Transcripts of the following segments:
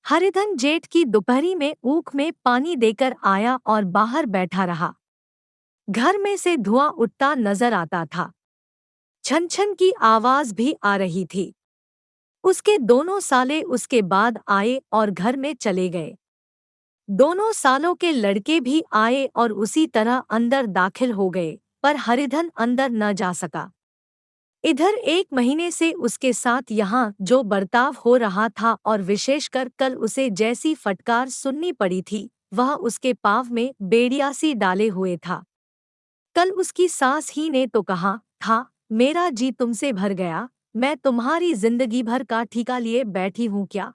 हरिधन जेठ की दोपहरी में ऊख में पानी देकर आया और बाहर बैठा रहा। घर में से धुआं उठता नजर आता था। छन छन की आवाज भी आ रही थी। उसके दोनों साले उसके बाद आए और घर में चले गए। दोनों सालों के लड़के भी आए और उसी तरह अंदर दाखिल हो गए, पर हरिधन अंदर न जा सका। इधर 1 महीने से उसके साथ यहाँ जो बर्ताव हो रहा था और विशेषकर कल उसे जैसी फटकार सुननी पड़ी थी, वह उसके पाँव में बेड़िया सी डाले हुए था। कल उसकी सास ही ने तो कहा था, मेरा जी तुमसे भर गया, मैं तुम्हारी जिंदगी भर का ठिका लिए बैठी हूँ क्या।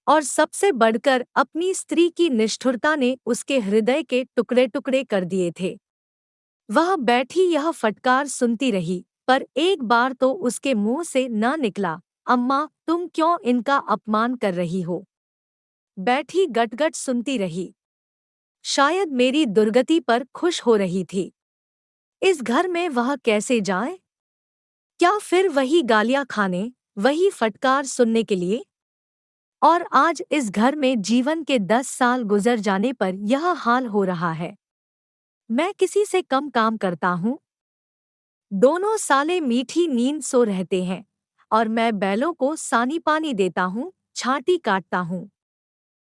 और सबसे बढ़कर अपनी स्त्री की निष्ठुरता ने उसके हृदय के टुकड़े टुकड़े कर दिए थे। वह बैठी यह फटकार सुनती रही, पर एक बार तो उसके मुंह से न निकला, अम्मा तुम क्यों इनका अपमान कर रही हो। बैठी गटगट सुनती रही। शायद मेरी दुर्गति पर खुश हो रही थी। इस घर में वह कैसे जाए? क्या फिर वही गालियां खाने, वही फटकार सुनने के लिए? और आज इस घर में जीवन के 10 साल गुजर जाने पर यह हाल हो रहा है। मैं किसी से कम काम करता हूँ? दोनों साले मीठी नींद सो रहते हैं और मैं बैलों को सानी पानी देता हूँ, छांटी काटता हूँ।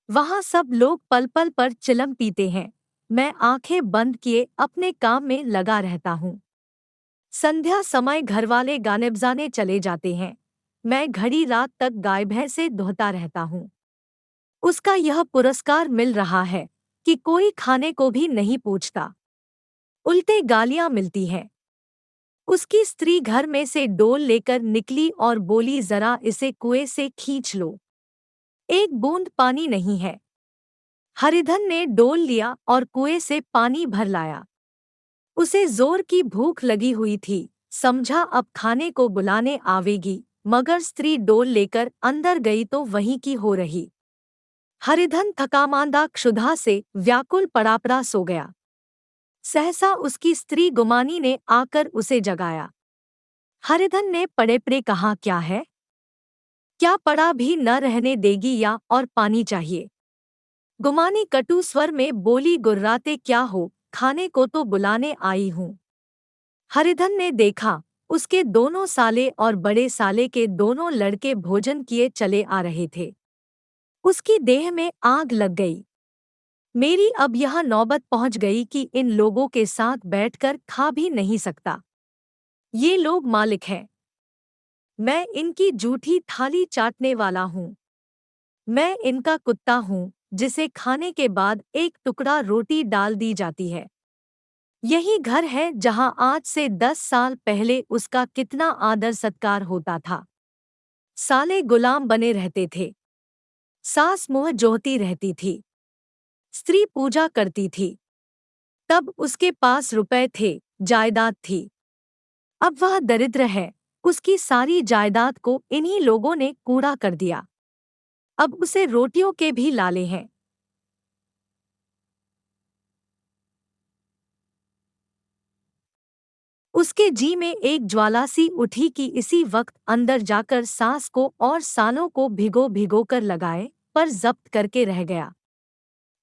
वहाँ सब लोग पल पल पर चिलम पीते हैं। मैं आंखें बंद किए अपने काम में लगा रहता हूँ। संध्या समय घरवाले गाने बजाने चले जाते हैं। मैं घड़ी रात तक गाय भैंसे दुहता रहता हूँ। उसका यह पुरस्कार मिल रहा है कि कोई खाने को भी नहीं पूछता, उल्टे गालियां मिलती हैं। उसकी स्त्री घर में से डोल लेकर निकली और बोली, जरा इसे कुएं से खींच लो, एक बूंद पानी नहीं है। हरिधन ने डोल लिया और कुएं से पानी भर लाया। उसे जोर की भूख लगी हुई थी, समझा अब खाने को बुलाने आवेगी, मगर स्त्री डोल लेकर अंदर गई तो वहीं की हो रही। हरिधन थकामांदा क्षुधा से व्याकुल पड़ा पड़ा सो गया। सहसा उसकी स्त्री गुमानी ने आकर उसे जगाया। हरिधन ने पड़े पड़े कहा, क्या है? क्या पड़ा भी न रहने देगी या और पानी चाहिए? गुमानी कटु स्वर में बोली, गुर्राते क्या हो, खाने को तो बुलाने आई हूँ। हरिधन ने देखा, उसके दोनों साले और बड़े साले के दोनों लड़के भोजन किए चले आ रहे थे। उसकी देह में आग लग गई। मेरी अब यह नौबत पहुंच गई कि इन लोगों के साथ बैठकर खा भी नहीं सकता। ये लोग मालिक हैं, मैं इनकी जूठी थाली चाटने वाला हूँ। मैं इनका कुत्ता हूँ, जिसे खाने के बाद एक टुकड़ा रोटी डाल दी जाती है। यही घर है जहाँ आज से 10 साल पहले उसका कितना आदर सत्कार होता था। साले गुलाम बने रहते थे। सास मुँह जोहती रहती थी। स्त्री पूजा करती थी। तब उसके पास रुपए थे, जायदाद थी। अब वह दरिद्र है, उसकी सारी जायदाद को इन्हीं लोगों ने कूड़ा कर दिया। अब उसे रोटियों के भी लाले हैं। उसके जी में एक ज्वाला सी उठी कि इसी वक्त अंदर जाकर सास को और सालों को भिगो भिगो कर लगाए, पर जब्त करके रह गया।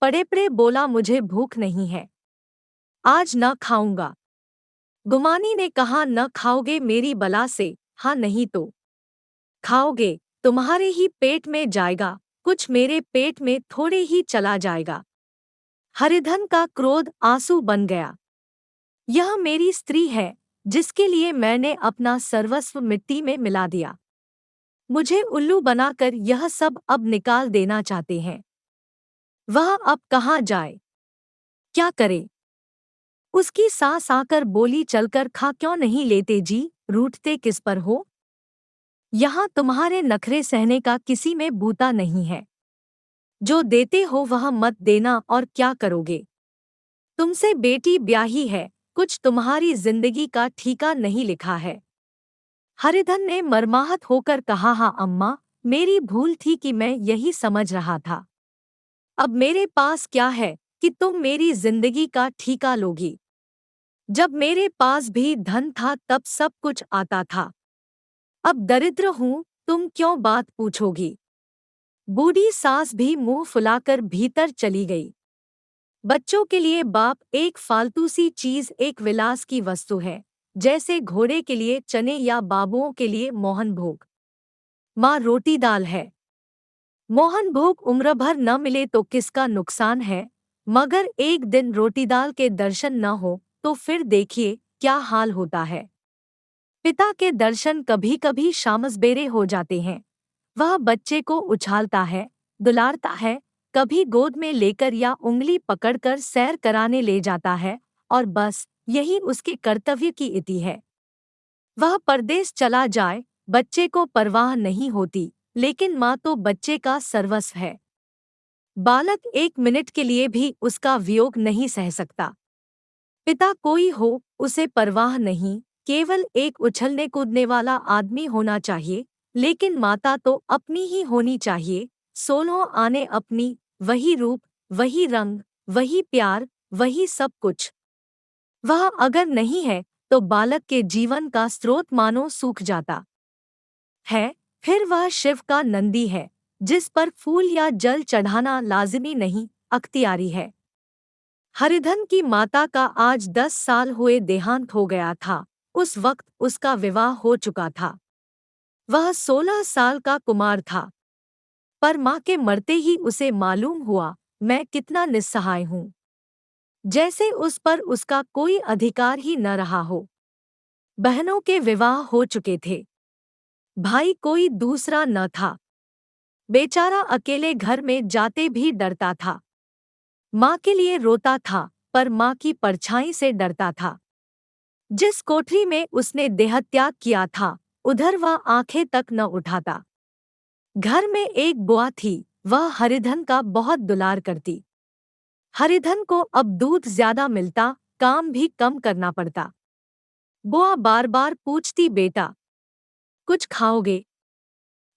पड़े पड़े बोला, मुझे भूख नहीं है, आज न खाऊंगा। गुमानी ने कहा, न खाओगे मेरी बला से? हाँ नहीं तो खाओगे, तुम्हारे ही पेट में जाएगा, कुछ मेरे पेट में थोड़े ही चला जाएगा। हरिधन का क्रोध आंसू बन गया। यह मेरी स्त्री है, जिसके लिए मैंने अपना सर्वस्व मिट्टी में मिला दिया। मुझे उल्लू बनाकर यह सब अब निकाल देना चाहते हैं। वह अब कहाँ जाए, क्या करे? उसकी सास आकर बोली, चलकर खा क्यों नहीं लेते जी, रूठते किस पर हो? यहाँ तुम्हारे नखरे सहने का किसी में बूता नहीं है। जो देते हो वह मत देना, और क्या करोगे? तुमसे बेटी ब्याही है, कुछ तुम्हारी जिंदगी का ठीका नहीं लिखा है। हरिधन ने मर्माहत होकर कहा, हाँ अम्मा, मेरी भूल थी कि मैं यही समझ रहा था। अब मेरे पास क्या है कि तुम मेरी जिंदगी का ठीका लोगी? जब मेरे पास भी धन था तब सब कुछ आता था। अब दरिद्र हूँ, तुम क्यों बात पूछोगी? बूढ़ी सास भी मुंह फुलाकर भीतर चली गई। बच्चों के लिए बाप एक फालतू सी चीज, एक विलास की वस्तु है, जैसे घोड़े के लिए चने या बाबुओं के लिए मोहन भोग। माँ रोटी दाल है। मोहन भोग उम्र भर न मिले तो किसका नुकसान है, मगर एक दिन रोटी दाल के दर्शन न हो तो फिर देखिए क्या हाल होता है। पिता के दर्शन कभी कभी शामसबेरे हो जाते हैं। वह बच्चे को उछालता है, दुलारता है, कभी गोद में लेकर या उंगली पकड़कर सैर कराने ले जाता है, और बस यही उसके कर्तव्य की इति है। वह परदेश चला जाए, बच्चे को परवाह नहीं होती, लेकिन माँ तो बच्चे का सर्वस्व है। बालक एक मिनट के लिए भी उसका वियोग नहीं सह सकता। पिता कोई हो, उसे परवाह नहीं, केवल एक उछलने कूदने वाला आदमी होना चाहिए, लेकिन माता तो अपनी ही होनी चाहिए, 16 आने अपनी, वही रूप, वही रंग, वही प्यार, वही सब कुछ। वह अगर नहीं है तो बालक के जीवन का स्रोत मानो सूख जाता है। फिर वह शिव का नंदी है, जिस पर फूल या जल चढ़ाना लाजिमी नहीं, अख्तियारी है। हरिधन की माता का आज 10 साल हुए देहांत हो गया था। उस वक्त उसका विवाह हो चुका था। वह 16 साल का कुमार था। पर माँ के मरते ही उसे मालूम हुआ, मैं कितना निस्सहाय हूँ। जैसे उस पर उसका कोई अधिकार ही न रहा हो। बहनों के विवाह हो चुके थे। भाई कोई दूसरा न था। बेचारा अकेले घर में जाते भी डरता था। माँ के लिए रोता था, पर माँ की परछाई से डरता था। जिस कोठरी में उसने देहत्याग किया था, उधर वह आंखें तक न उठाता। घर में एक बुआ थी, वह हरिधन का बहुत दुलार करती। हरिधन को अब दूध ज्यादा मिलता, काम भी कम करना पड़ता। बुआ बार बार पूछती, बेटा कुछ खाओगे?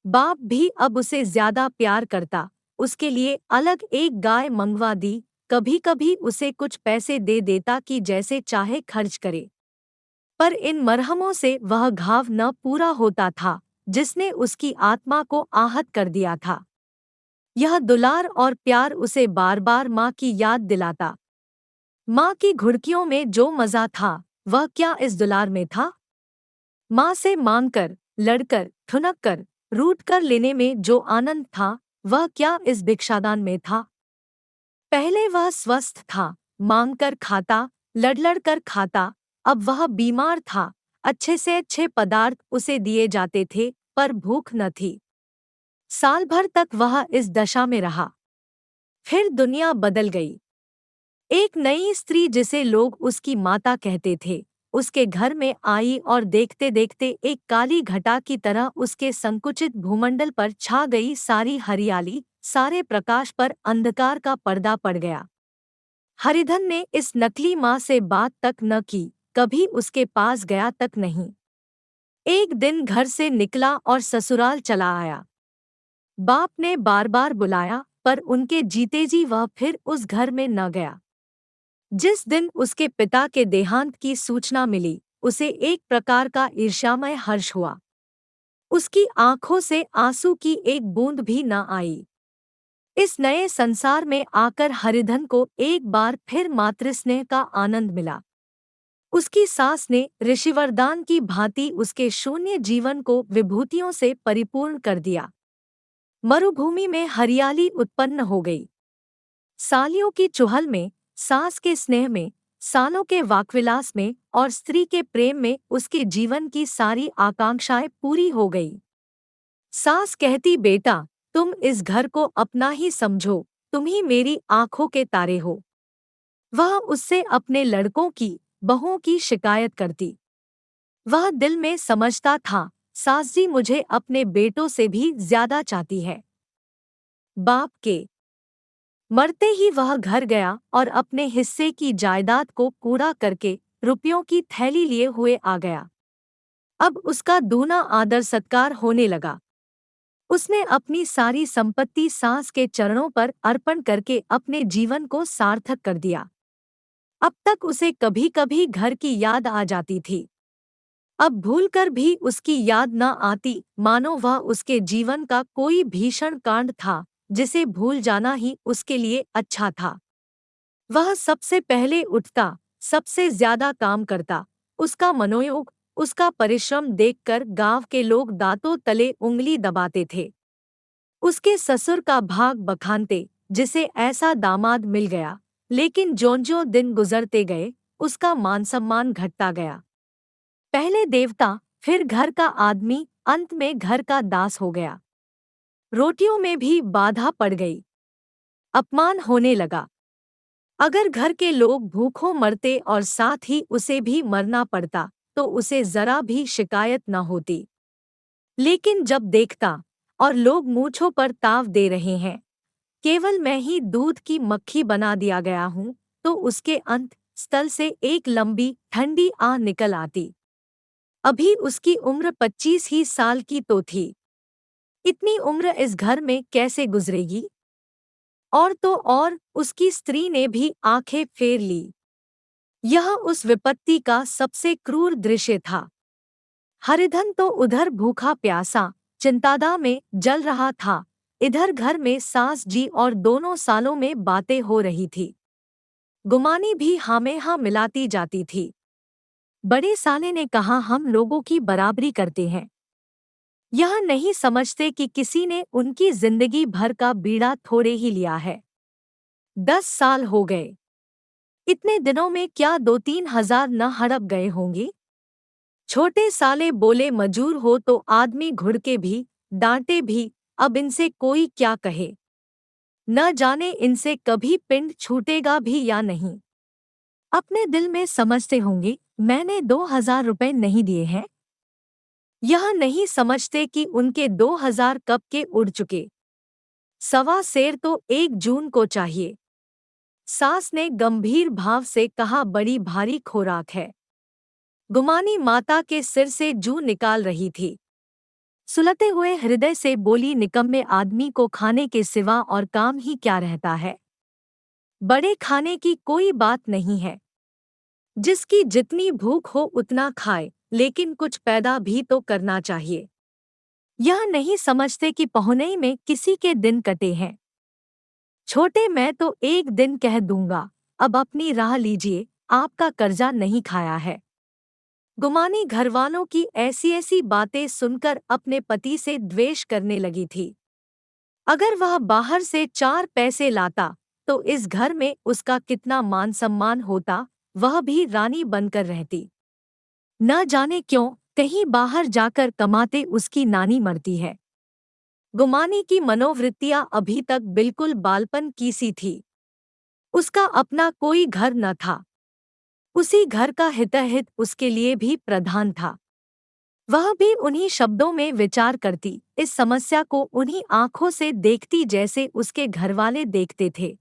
बाप भी अब उसे ज्यादा प्यार करता, उसके लिए अलग एक गाय मंगवा दी, कभी कभी उसे कुछ पैसे दे देता कि जैसे चाहे खर्च करे। पर इन मरहमों से वह घाव न पूरा होता था, जिसने उसकी आत्मा को आहत कर दिया था। यह दुलार और प्यार उसे बार बार माँ की याद दिलाता। माँ की घुड़कियों में जो मजा था, वह क्या इस दुलार में था? माँ से मांगकर, लड़कर, ठुनक कर, रूठ कर लेने में जो आनंद था, वह क्या इस भिक्षादान में था? पहले वह स्वस्थ था, मांगकर खाता, लड़ कर खाता। अब वह बीमार था, अच्छे से अच्छे पदार्थ उसे दिए जाते थे, पर भूख न थी। साल भर तक वह इस दशा में रहा। फिर दुनिया बदल गई। एक नई स्त्री, जिसे लोग उसकी माता कहते थे, उसके घर में आई और देखते देखते एक काली घटा की तरह उसके संकुचित भूमंडल पर छा गई। सारी हरियाली, सारे प्रकाश पर अंधकार का पर्दा पड़ गया। हरिधन ने इस नकली माँ से बात तक न की, कभी उसके पास गया तक नहीं। एक दिन घर से निकला और ससुराल चला आया। बाप ने बार बार बुलाया, पर उनके जीते जी वह फिर उस घर में न गया। जिस दिन उसके पिता के देहांत की सूचना मिली, उसे एक प्रकार का ईर्ष्यामय हर्ष हुआ। उसकी आंखों से आंसू की एक बूंद भी न आई। इस नए संसार में आकर हरिधन को एक बार फिर मातृस्नेह का आनंद मिला। उसकी सास ने ऋषिवरदान की भांति उसके शून्य जीवन को विभूतियों से परिपूर्ण कर दिया। मरुभूमि में हरियाली उत्पन्न हो गई। सालियों की चुहल में, सास के स्नेह में, सालों के वाकविलास में और स्त्री के प्रेम में उसके जीवन की सारी आकांक्षाएं पूरी हो गई। सास कहती, बेटा तुम इस घर को अपना ही समझो, तुम ही मेरी आंखों के तारे हो। वह उससे अपने लड़कों की, बहुओं की शिकायत करती। वह दिल में समझता था, सास जी मुझे अपने बेटों से भी ज्यादा चाहती है। बाप के मरते ही वह घर गया और अपने हिस्से की जायदाद को पूरा करके रुपयों की थैली लिए हुए आ गया। अब उसका दूना आदर सत्कार होने लगा। उसने अपनी सारी संपत्ति सास के चरणों पर अर्पण करके अपने जीवन को सार्थक कर दिया। अब तक उसे कभी कभी घर की याद आ जाती थी। अब भूलकर भी उसकी याद न आती, मानो वह उसके जीवन का कोई भीषण कांड था जिसे भूल जाना ही उसके लिए अच्छा था। वह सबसे पहले उठता, सबसे ज्यादा काम करता। उसका मनोयोग, उसका परिश्रम देखकर गांव के लोग दांतों तले उंगली दबाते थे। उसके ससुर का भाग बखानते, जिसे ऐसा दामाद मिल गया। लेकिन ज्यों-ज्यों दिन गुजरते गए, उसका मान सम्मान घटता गया। पहले देवता, फिर घर का आदमी, अंत में घर का दास हो गया। रोटियों में भी बाधा पड़ गई। अपमान होने लगा। अगर घर के लोग भूखों मरते और साथ ही उसे भी मरना पड़ता, तो उसे जरा भी शिकायत न होती। लेकिन जब देखता और लोग मूंछों पर ताव दे रहे हैं, केवल मैं ही दूध की मक्खी बना दिया गया हूं, तो उसके अंत स्थल से एक लंबी ठंडी आह निकल आती। अभी उसकी उम्र 25 ही साल की तो थी। इतनी उम्र इस घर में कैसे गुजरेगी? और तो और उसकी स्त्री ने भी आंखें फेर ली। यह उस विपत्ति का सबसे क्रूर दृश्य था। हरिधन तो उधर भूखा प्यासा चिंतादा में जल रहा था, इधर घर में सास जी और दोनों सालों में बातें हो रही थी। गुमानी भी हाँ में हाँ मिलाती जाती थी। बड़े साले ने कहा, हम लोगों की बराबरी करते हैं। यह नहीं समझते कि किसी ने उनकी जिंदगी भर का बीड़ा थोड़े ही लिया है। 10 साल हो गए। इतने दिनों में क्या 2-3 हजार न हड़प गए होंगे? छोटे साले बोले, मजूर हो तो आदमी घुड़के भी, डांटे भी, अब इनसे कोई क्या कहे। न जाने इनसे कभी पिंड छूटेगा भी या नहीं। अपने दिल में समझते होंगे, मैंने 2,000 रुपए नहीं दिए हैं। यह नहीं समझते कि उनके 2,000 कब के उड़ चुके। सवा सेर तो 1 जून को चाहिए। सास ने गंभीर भाव से कहा, बड़ी भारी खोराक है। गुमानी माता के सिर से जूं निकाल रही थी। सुलगते हुए हृदय से बोली, निकम्मे आदमी को खाने के सिवा और काम ही क्या रहता है। बड़े खाने की कोई बात नहीं है। जिसकी जितनी भूख हो उतना खाए, लेकिन कुछ पैदा भी तो करना चाहिए। यह नहीं समझते कि पहुनई में किसी के दिन कटे हैं। छोटे, मैं तो एक दिन कह दूंगा, अब अपनी राह लीजिए, आपका कर्जा नहीं खाया है। गुमानी घरवालों की ऐसी ऐसी बातें सुनकर अपने पति से द्वेष करने लगी थी। अगर वह बाहर से 4 पैसे लाता, तो इस घर में उसका कितना मान सम्मान होता, वह भी रानी बनकर रहती। न जाने क्यों कहीं बाहर जाकर कमाते उसकी नानी मरती है। गुमानी की मनोवृत्तियां अभी तक बिल्कुल बालपन की सी थी। उसका अपना कोई घर न था। उसी घर का हितहित उसके लिए भी प्रधान था। वह भी उन्हीं शब्दों में विचार करती, इस समस्या को उन्हीं आंखों से देखती जैसे उसके घरवाले देखते थे।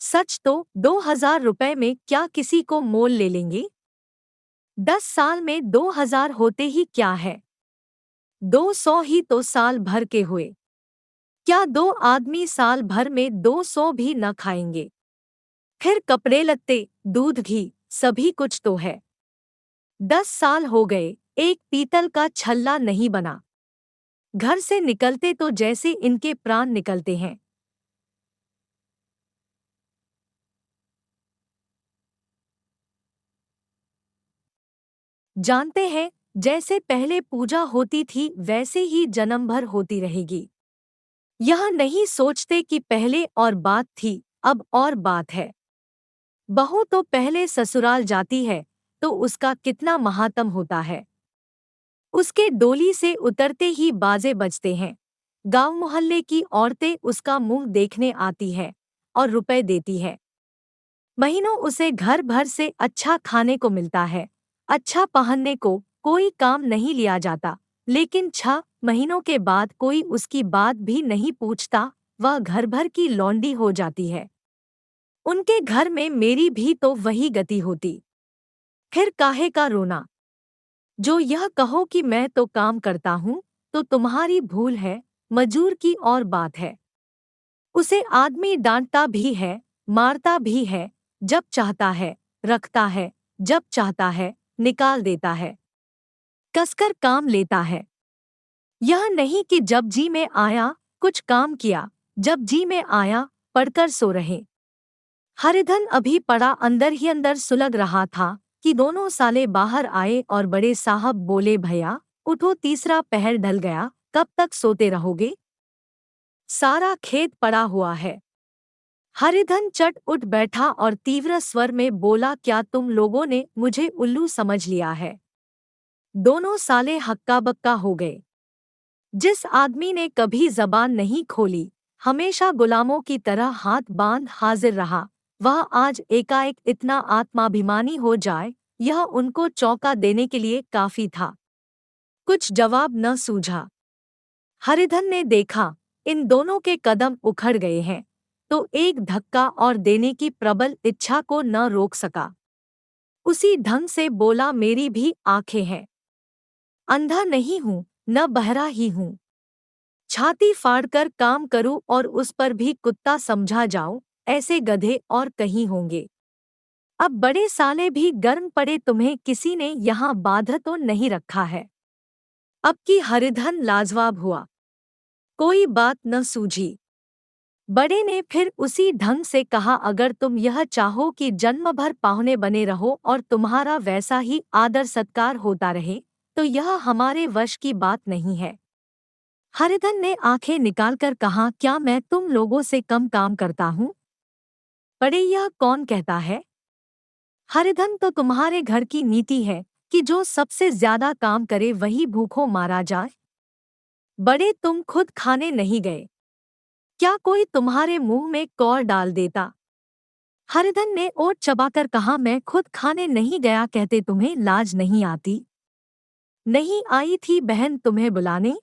सच तो 2,000 रुपए में क्या किसी को मोल ले लेंगे? 10 साल में 2,000 होते ही क्या है? 200 ही तो साल भर के हुए। क्या 2 आदमी साल भर में 200 भी न खाएंगे? फिर कपड़े लत्ते, दूध घी, सभी कुछ तो है। 10 साल हो गए, एक पीतल का छल्ला नहीं बना। घर से निकलते तो जैसे इनके प्राण निकलते हैं। जानते हैं, जैसे पहले पूजा होती थी वैसे ही जन्म भर होती रहेगी। यह नहीं सोचते कि पहले और बात थी, अब और बात है। बहू तो पहले ससुराल जाती है, तो उसका कितना महात्म होता है। उसके डोली से उतरते ही बाजे बजते हैं। गांव मोहल्ले की औरतें उसका मुंह देखने आती है और रुपए देती है। महीनों उसे घर भर से अच्छा खाने को मिलता है, अच्छा पहनने को, कोई काम नहीं लिया जाता। लेकिन 6 महीनों के बाद कोई उसकी बात भी नहीं पूछता, वह घर भर की लौंडी हो जाती है। उनके घर में मेरी भी तो वही गति होती। फिर काहे का रोना? जो यह कहो कि मैं तो काम करता हूँ, तो तुम्हारी भूल है, मजूर की और बात है। उसे आदमी डांटता भी है, मारता भी है, जब चाहता है रखता है, जब चाहता है निकाल देता है। कसकर काम लेता है। यह नहीं कि जब जी में आया कुछ काम किया, जब जी में आया पढ़कर सो रहे। हरिधन अभी पड़ा अंदर ही अंदर सुलग रहा था कि दोनों साले बाहर आए और बड़े साहब बोले, भैया उठो, तीसरा पहर ढल गया, कब तक सोते रहोगे? सारा खेत पड़ा हुआ है। हरिधन चट उठ बैठा और तीव्र स्वर में बोला, क्या तुम लोगों ने मुझे उल्लू समझ लिया है? दोनों साले हक्का बक्का हो गए। जिस आदमी ने कभी जबान नहीं खोली, हमेशा गुलामों की तरह हाथ बांध हाजिर रहा, वह आज एकाएक इतना आत्माभिमानी हो जाए, यह उनको चौंका देने के लिए काफी था। कुछ जवाब न सूझा। हरिधन ने देखा इन दोनों के कदम उखड़ गए हैं, तो एक धक्का और देने की प्रबल इच्छा को न रोक सका। उसी ढंग से बोला, मेरी भी आंखें हैं, अंधा नहीं हूं न बहरा ही हूं। छाती फाड़कर काम करूं और उस पर भी कुत्ता समझा जाऊं, ऐसे गधे और कहीं होंगे। अब बड़े साले भी गर्म पड़े, तुम्हें किसी ने यहाँ बांध तो नहीं रखा है? अब की हरिधन लाजवाब हुआ। कोई बात न सूझी। बड़े ने फिर उसी ढंग से कहा, अगर तुम यह चाहो कि जन्म भर पाहुने बने रहो और तुम्हारा वैसा ही आदर सत्कार होता रहे, तो यह हमारे वश की बात नहीं है। हरिधन ने आंखें निकालकर कहा, क्या मैं तुम लोगों से कम काम करता हूँ? बड़े, यह कौन कहता है? हरिधन, तो तुम्हारे घर की नीति है कि जो सबसे ज्यादा काम करे वही भूखों मारा जाए। बड़े, तुम खुद खाने नहीं गए, क्या कोई तुम्हारे मुंह में कौर डाल देता? हरिधन ने ओठ चबाकर कहा, मैं खुद खाने नहीं गया कहते तुम्हें लाज नहीं आती? नहीं आई थी बहन तुम्हें बुलाने?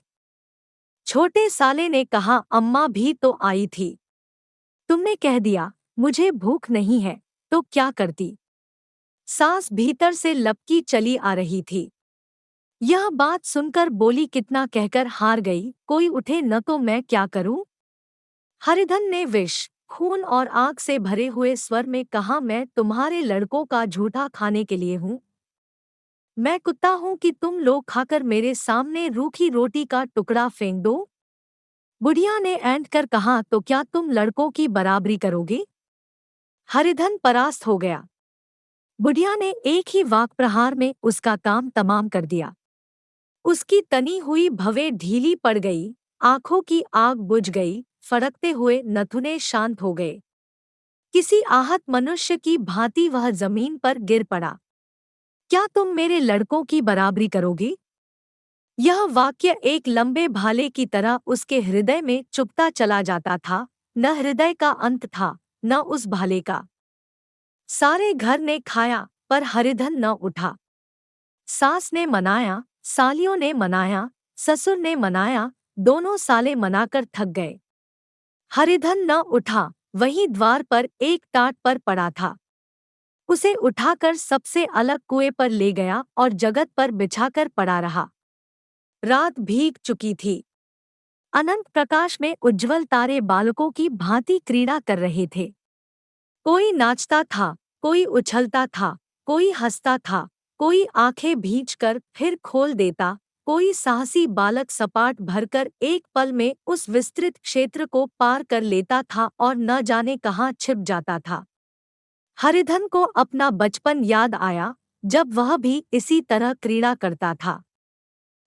छोटे साले ने कहा, अम्मा भी तो आई थी। तुमने कह दिया मुझे भूख नहीं है, तो क्या करती? सास भीतर से लपकी चली आ रही थी। यह बात सुनकर बोली, कितना कहकर हार गई, कोई उठे न तो मैं क्या करूं? हरिधन ने विष, खून और आग से भरे हुए स्वर में कहा, मैं तुम्हारे लड़कों का झूठा खाने के लिए हूं? मैं कुत्ता हूं कि तुम लोग खाकर मेरे सामने रूखी रोटी का टुकड़ा फेंक दो? बुढ़िया ने ऐंठ कर कहा, तो क्या तुम लड़कों की बराबरी करोगे? हरिधन परास्त हो गया। बुढ़िया ने एक ही वाक प्रहार में उसका काम तमाम कर दिया। उसकी तनी हुई भवें ढीली पड़ गई, आंखों की आग बुझ गई, फड़कते हुए नथुने शांत हो गए। किसी आहत मनुष्य की भांति वह जमीन पर गिर पड़ा। क्या तुम मेरे लड़कों की बराबरी करोगे? यह वाक्य एक लंबे भाले की तरह उसके हृदय में चुभता चला जाता था। न हृदय का अंत था, न उस भाले का। सारे घर ने खाया पर हरिधन न उठा। सास ने मनाया, सालियों ने मनाया, ससुर ने मनाया, दोनों साले मनाकर थक गए। हरिधन न उठा, वहीं द्वार पर एक टाट पर पड़ा था। उसे उठाकर सबसे अलग कुएं पर ले गया और जगत पर बिछाकर पड़ा रहा। रात भीग चुकी थी। अनंत प्रकाश में उज्ज्वल तारे बालकों की भांति क्रीड़ा कर रहे थे। कोई नाचता था, कोई उछलता था, कोई हंसता था, कोई आंखें भींचकर फिर खोल देता, कोई साहसी बालक सपाट भरकर एक पल में उस विस्तृत क्षेत्र को पार कर लेता था और न जाने कहाँ छिप जाता था। हरिधन को अपना बचपन याद आया, जब वह भी इसी तरह क्रीड़ा करता था।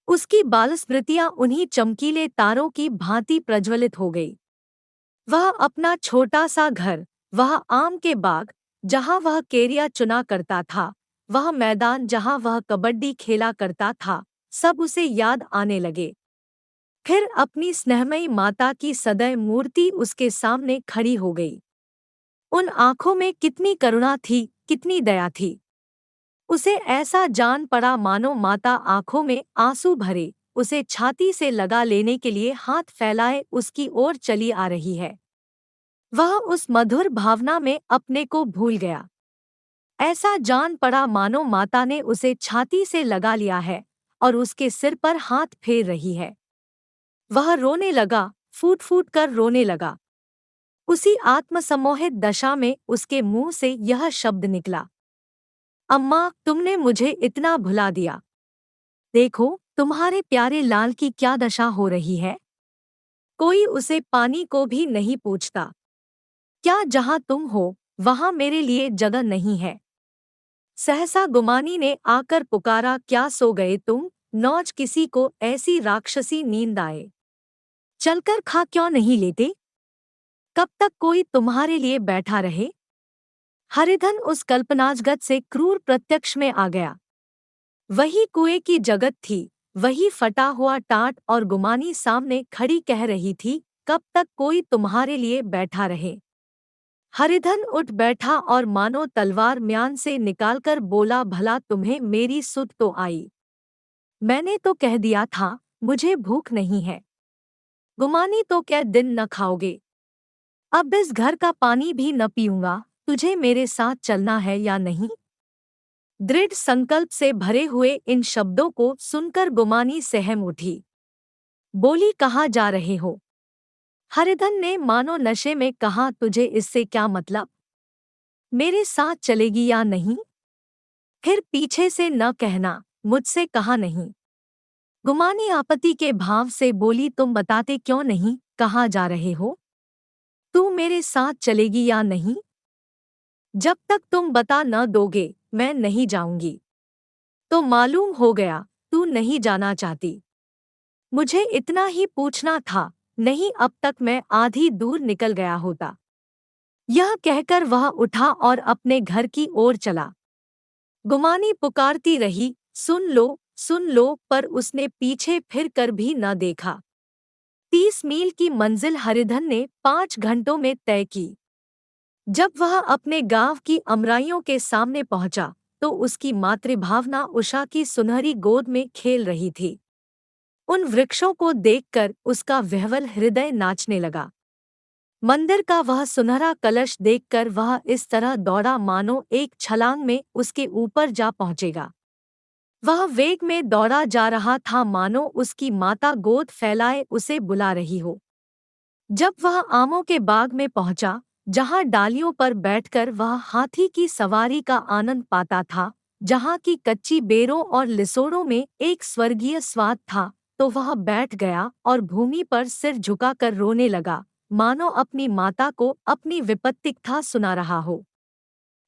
उसकी बाल स्मृतियां उन्हीं चमकीले तारों की भांति प्रज्वलित हो गई। वह अपना छोटा सा घर, वह आम के बाग जहां वह केरिया चुना करता था, वह मैदान जहां वह कबड्डी खेला करता था, सब उसे याद आने लगे। फिर अपनी स्नेहमयी माता की सदैव मूर्ति उसके सामने खड़ी हो गई। उन आंखों में कितनी करुणा थी, कितनी दया थी। उसे ऐसा जान पड़ा मानो माता आंखों में आंसू भरे उसे छाती से लगा लेने के लिए हाथ फैलाए उसकी ओर चली आ रही है। वह उस मधुर भावना में अपने को भूल गया। ऐसा जान पड़ा मानो माता ने उसे छाती से लगा लिया है और उसके सिर पर हाथ फेर रही है। वह रोने लगा, फूट फूट कर रोने लगा। उसी आत्मसम्मोहित दशा में उसके मुंह से यह शब्द निकला, अम्मा, तुमने मुझे इतना भुला दिया। देखो तुम्हारे प्यारे लाल की क्या दशा हो रही है। कोई उसे पानी को भी नहीं पूछता। क्या जहां तुम हो वहां मेरे लिए जगह नहीं है। सहसा गुमानी ने आकर पुकारा, क्या सो गए तुम। नौज किसी को ऐसी राक्षसी नींद आए। चलकर खा क्यों नहीं लेते। कब तक कोई तुम्हारे लिए बैठा रहे। हरिधन उस कल्पनाजगत से क्रूर प्रत्यक्ष में आ गया। वही कुएं की जगत थी, वही फटा हुआ टाट, और गुमानी सामने खड़ी कह रही थी, कब तक कोई तुम्हारे लिए बैठा रहे। हरिधन उठ बैठा और मानो तलवार म्यान से निकालकर बोला, भला तुम्हें मेरी सुध तो आई। मैंने तो कह दिया था मुझे भूख नहीं है। गुमानी तो क्या दिन न खाओगे। अब इस घर का पानी भी न पीऊंगा। तुझे मेरे साथ चलना है या नहीं। दृढ़ संकल्प से भरे हुए इन शब्दों को सुनकर गुमानी सहम उठी। बोली, कहाँ जा रहे हो। हरिधन ने मानो नशे में कहा, तुझे इससे क्या मतलब। मेरे साथ चलेगी या नहीं। फिर पीछे से न कहना, मुझसे कहा नहीं। गुमानी आपत्ति के भाव से बोली, तुम बताते क्यों नहीं कहाँ जा रहे हो। तू मेरे साथ चलेगी या नहीं। जब तक तुम बता न दोगे मैं नहीं जाऊंगी। तो मालूम हो गया तू नहीं जाना चाहती। मुझे इतना ही पूछना था, नहीं अब तक मैं आधी दूर निकल गया होता। यह कहकर वह उठा और अपने घर की ओर चला। गुमानी पुकारती रही, सुन लो, पर उसने पीछे फिर कर भी न देखा। 30 मील की मंजिल हरिधन ने 5 घंटों में तय की। जब वह अपने गांव की अमराइयों के सामने पहुंचा तो उसकी मातृभावना उषा की सुनहरी गोद में खेल रही थी। उन वृक्षों को देखकर उसका विह्वल हृदय नाचने लगा। मंदिर का वह सुनहरा कलश देखकर वह इस तरह दौड़ा मानो एक छलांग में उसके ऊपर जा पहुंचेगा। वह वेग में दौड़ा जा रहा था मानो उसकी माता गोद फैलाए उसे बुला रही हो। जब वह आमों के बाग में पहुंचा, जहां डालियों पर बैठकर वह हाथी की सवारी का आनंद पाता था, जहां की कच्ची बेरों और लिसोड़ों में एक स्वर्गीय स्वाद था, तो वह बैठ गया और भूमि पर सिर झुकाकर रोने लगा, मानो अपनी माता को अपनी विपत्ति कथा सुना रहा हो।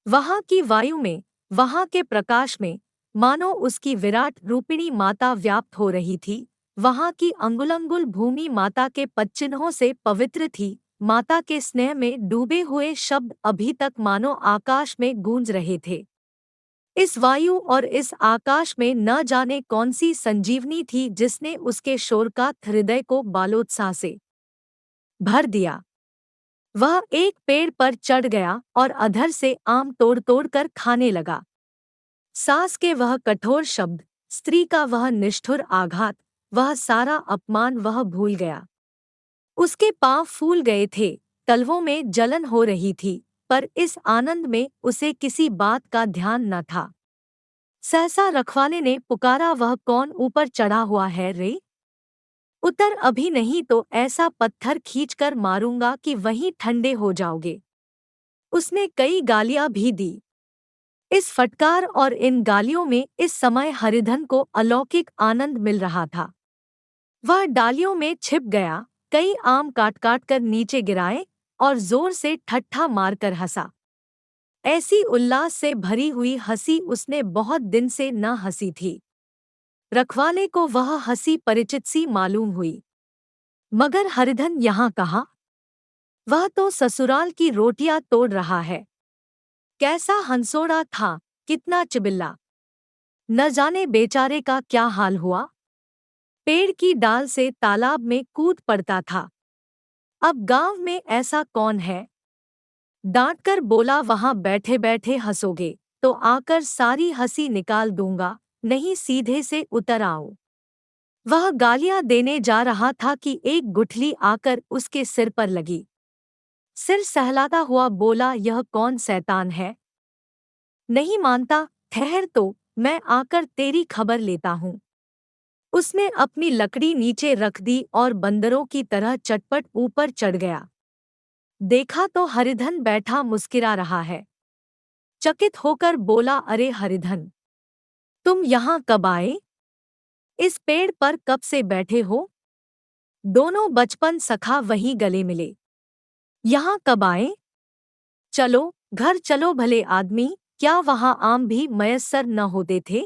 वहां की वायु में, वहां के प्रकाश में, मानो उसकी विराट रूपिणी माता व्याप्त हो रही थी। वहां की अंगुलंगुल भूमि माता के पदचिन्हों से पवित्र थी। माता के स्नेह में डूबे हुए शब्द अभी तक मानो आकाश में गूंज रहे थे। इस वायु और इस आकाश में न जाने कौन सी संजीवनी थी जिसने उसके शोरकात हृदय को बालोत्साह से भर दिया। वह एक पेड़ पर चढ़ गया और अधर से आम तोड़ तोड़ कर खाने लगा। सास के वह कठोर शब्द, स्त्री का वह निष्ठुर आघात, वह सारा अपमान वह भूल गया। उसके पांव फूल गए थे, तलवों में जलन हो रही थी, पर इस आनंद में उसे किसी बात का ध्यान न था। सहसा रखवाले ने पुकारा, वह कौन ऊपर चढ़ा हुआ है रे। उतर अभी नहीं तो ऐसा पत्थर खींचकर मारूंगा कि वहीं ठंडे हो जाओगे। उसने कई गालियां भी दी। इस फटकार और इन गालियों में इस समय हरिधन को अलौकिक आनंद मिल रहा था। वह डालियों में छिप गया, कई आम काट काट कर नीचे गिराए और जोर से ठट्ठा मारकर हंसा। ऐसी उल्लास से भरी हुई हंसी उसने बहुत दिन से न हंसी थी। रखवाले को वह हंसी परिचित सी मालूम हुई। मगर हरिधन यहाँ कहाँ। वह तो ससुराल की रोटियां तोड़ रहा है। कैसा हंसोड़ा था, कितना चिबिल्ला। न जाने बेचारे का क्या हाल हुआ। पेड़ की डाल से तालाब में कूद पड़ता था। अब गांव में ऐसा कौन है। डांटकर बोला, वहां बैठे बैठे हंसोगे तो आकर सारी हंसी निकाल दूंगा, नहीं सीधे से उतर आओ। वह गालियां देने जा रहा था कि एक गुठली आकर उसके सिर पर लगी। सिर सहलाता हुआ बोला, यह कौन शैतान है। नहीं मानता, ठहर तो मैं आकर तेरी खबर लेता हूँ। उसने अपनी लकड़ी नीचे रख दी और बंदरों की तरह चटपट ऊपर चढ़ गया। देखा तो हरिधन बैठा मुस्किरा रहा है। चकित होकर बोला, अरे हरिधन, तुम यहाँ कब आए। इस पेड़ पर कब से बैठे हो? दोनों बचपन सखा वहीं गले मिले। यहाँ कब आए? चलो घर चलो भले आदमी, क्या वहाँ आम भी मयस्सर न होते थे?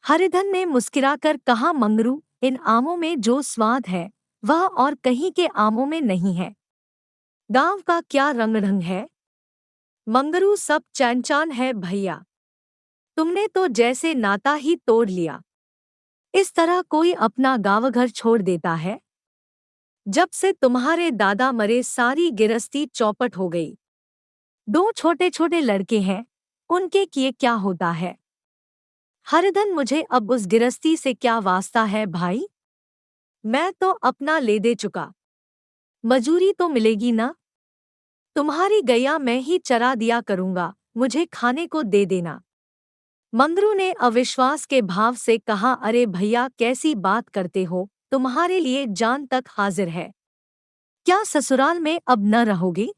हरिधन ने मुस्कुराकर कहा, मंगरू, इन आमों में जो स्वाद है वह और कहीं के आमों में नहीं है। गांव का क्या रंग ढंग है। मंगरू, सब चैन है भैया। तुमने तो जैसे नाता ही तोड़ लिया। इस तरह कोई अपना गाँव घर छोड़ देता है? जब से तुम्हारे दादा मरे सारी गिरस्ती चौपट हो गई। दो छोटे छोटे लड़के हैं, उनके किए क्या होता है? हरिधन, मुझे अब उस गिरस्ती से क्या वास्ता है भाई। मैं तो अपना ले दे चुका। मजूरी तो मिलेगी ना? तुम्हारी गैया मैं ही चरा दिया करूंगा, मुझे खाने को दे देना। मंगरू ने अविश्वास के भाव से कहा, अरे भैया कैसी बात करते हो, तुम्हारे लिए जान तक हाजिर है। क्या ससुराल में अब न रहोगे?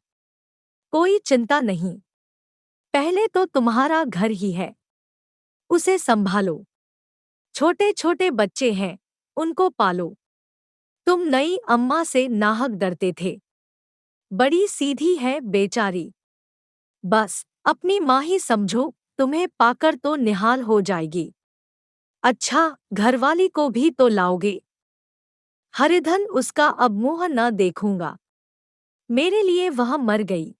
कोई चिंता नहीं, पहले तो तुम्हारा घर ही है, उसे संभालो। छोटे छोटे बच्चे हैं, उनको पालो। तुम नई अम्मा से नाहक डरते थे, बड़ी सीधी है बेचारी। बस अपनी माँ ही समझो, तुम्हें पाकर तो निहाल हो जाएगी। अच्छा, घरवाली को भी तो लाओगे? हरिधन, उसका अब मुंह न देखूंगा, मेरे लिए वह मर गई।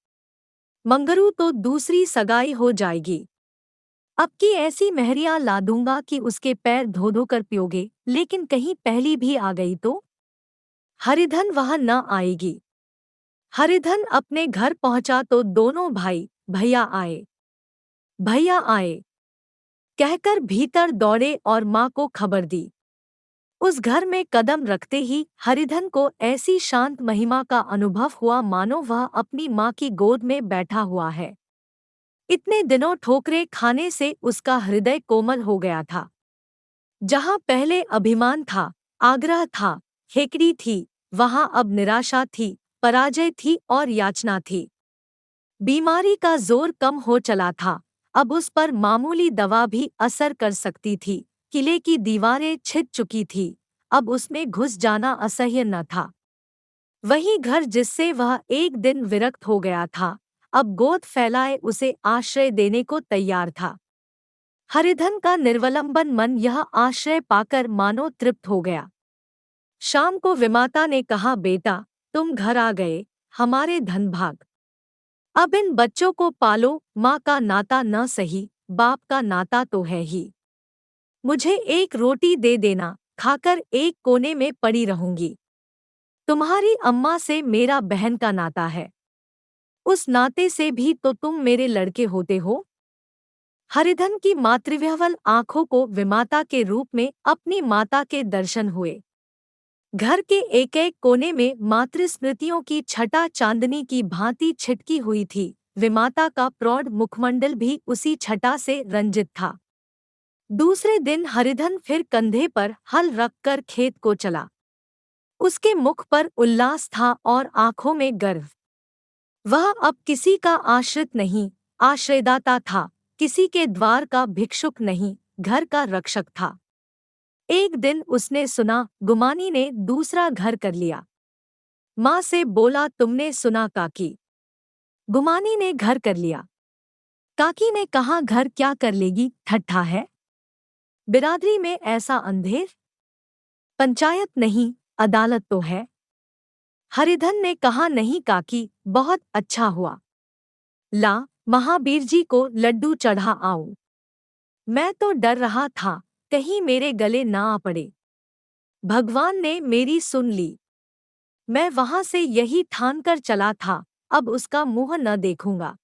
मंगरू, तो दूसरी सगाई हो जाएगी। अब की ऐसी मेहरियां ला दूंगा कि उसके पैर धो धो कर पियोगे, लेकिन कहीं पहली भी आ गई तो? हरिधन, वह न आएगी। हरिधन अपने घर पहुंचा तो दोनों भाई भैया आए, भैया आए कहकर भीतर दौड़े और माँ को खबर दी। उस घर में कदम रखते ही हरिधन को ऐसी शांत महिमा का अनुभव हुआ मानो वह अपनी माँ की गोद में बैठा हुआ है। इतने दिनों ठोकरे खाने से उसका हृदय कोमल हो गया था। जहाँ पहले अभिमान था, आग्रह था, हेकड़ी थी, वहाँ अब निराशा थी, पराजय थी और याचना थी। बीमारी का जोर कम हो चला था, अब उस पर मामूली दवा भी असर कर सकती थी। किले की दीवारें छिद चुकी थी, अब उसमें घुस जाना असह्य न था। वही घर जिससे वह एक दिन विरक्त हो गया था, अब गोद फैलाए उसे आश्रय देने को तैयार था। हरिधन का निर्वलंबन मन यह आश्रय पाकर मानो तृप्त हो गया। शाम को विमाता ने कहा, बेटा तुम घर आ गए, हमारे धन भाग। अब इन बच्चों को पालो, माँ का नाता न सही, बाप का नाता तो है ही। मुझे एक रोटी दे देना, खाकर एक कोने में पड़ी रहूंगी। तुम्हारी अम्मा से मेरा बहन का नाता है, उस नाते से भी तो तुम मेरे लड़के होते हो। हरिधन की मातृव्यवल आंखों को विमाता के रूप में अपनी माता के दर्शन हुए। घर के एक एक कोने में मातृस्मृतियों की छटा चांदनी की भांति छिटकी हुई थी। विमाता का प्रौढ़ मुखमंडल भी उसी छटा से रंजित था। दूसरे दिन हरिधन फिर कंधे पर हल रखकर खेत को चला। उसके मुख पर उल्लास था और आंखों में गर्व। वह अब किसी का आश्रित नहीं, आश्रयदाता था, किसी के द्वार का भिक्षुक नहीं, घर का रक्षक था। एक दिन उसने सुना गुमानी ने दूसरा घर कर लिया। माँ से बोला, तुमने सुना काकी, गुमानी ने घर कर लिया। काकी ने कहा, घर क्या कर लेगी, ठट्ठा है। बिरादरी में ऐसा अंधेर, पंचायत नहीं अदालत तो है। हरिधन ने कहा, नहीं काकी, बहुत अच्छा हुआ। ला महावीर जी को लड्डू चढ़ा आऊं। मैं तो डर रहा था कहीं मेरे गले ना आ पड़े। भगवान ने मेरी सुन ली। मैं वहां से यही ठान कर चला था, अब उसका मुंह न देखूंगा।